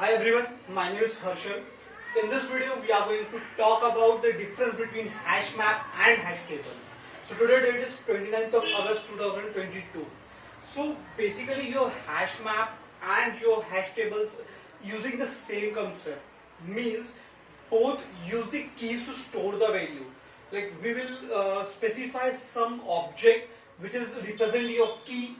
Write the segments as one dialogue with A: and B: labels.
A: Hi everyone, my name is Harshal. In this video, we are going to talk about the difference between hash map and hash table. So today date is 29th of August 2022. So basically your hash map and your hash tables using the same concept means both use the keys to store the value. Like we will specify some object which is represent your key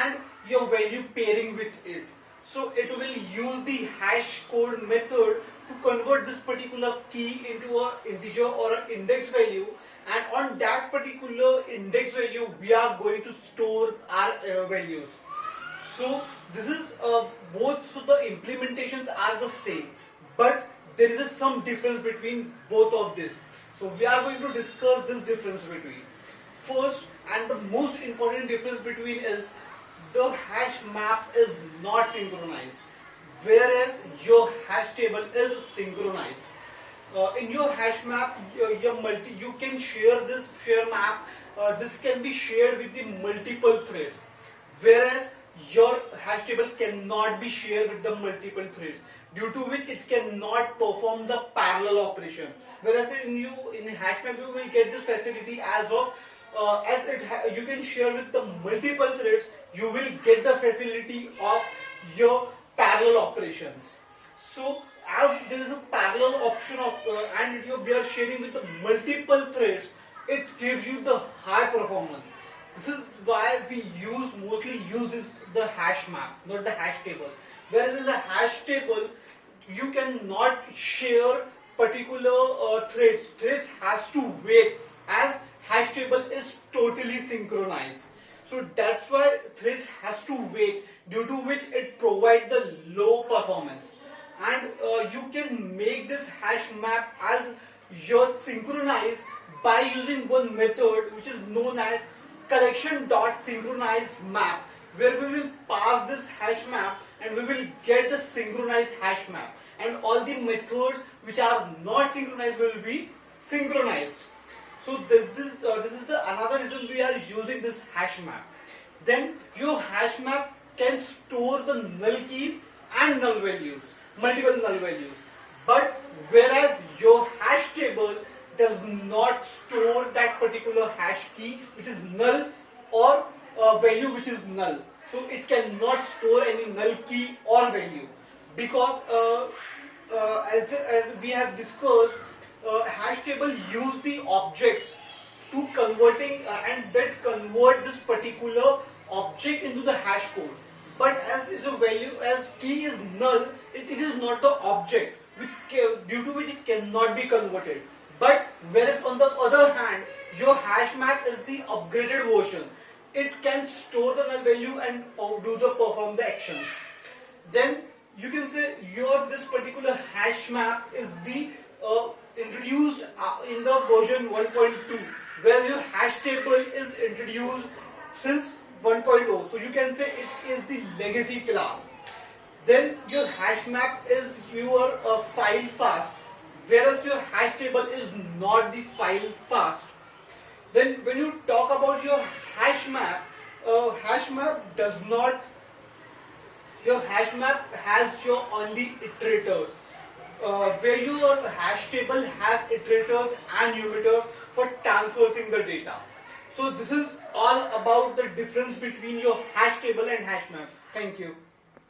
A: and your value pairing with it. So it will use the hash code method to convert this particular key into an integer or an index value, and on that particular index value we are going to store our values. So this is both, so the implementations are the same, but there is some difference between both of this. So we are going to discuss this difference between. First and the most important difference between is the hash map is not synchronized, whereas your hash table is synchronized. In your hash map, you can share this share map. This can be shared with the multiple threads, whereas your hash table cannot be shared with the multiple threads, due to which it cannot perform the parallel operation. Whereas in hash map you will get this facility as of you can share with the multiple threads, you will get the facility of your parallel operations. So as there is a parallel option of and we are sharing with the multiple threads, it gives you the high performance. This is why we mostly use the hash map, not the hash table. Whereas in the hash table, you cannot share particular threads. Threads has to wait, as hash table is totally synchronized. So that's why threads has to wait, due to which it provides the low performance. And you can make this hash map as your synchronized by using one method which is known as collection.synchronize map, where we will pass this hash map and we will get the synchronized hash map, and all the methods which are not synchronized will be synchronized. So this is the another reason we are using this hash map. Then your hash map can store the null keys and null values, multiple null values. But whereas your hash table does not store that particular hash key which is null or value which is null. So it cannot store any null key or value, because as we have discussed, hash table use the objects to converting and that convert this particular object into the hash code. But as is a value, as key is null, it is not the object which due to which it cannot be converted. But whereas on the other hand, your hash map is the upgraded version. It can store the null value and perform the actions. Then you can say your this particular hash map is the introduced in the version 1.2, where your hash table is introduced since 1.0. So you can say it is the legacy class. Then your hash map is your file fast, whereas your hash table is not the file fast. Then when you talk about your hash map does not, your hash map has your only iterators, where your hash table has iterators and numerators for transversing the data. So this is all about the difference between your hash table and hash map. Thank you.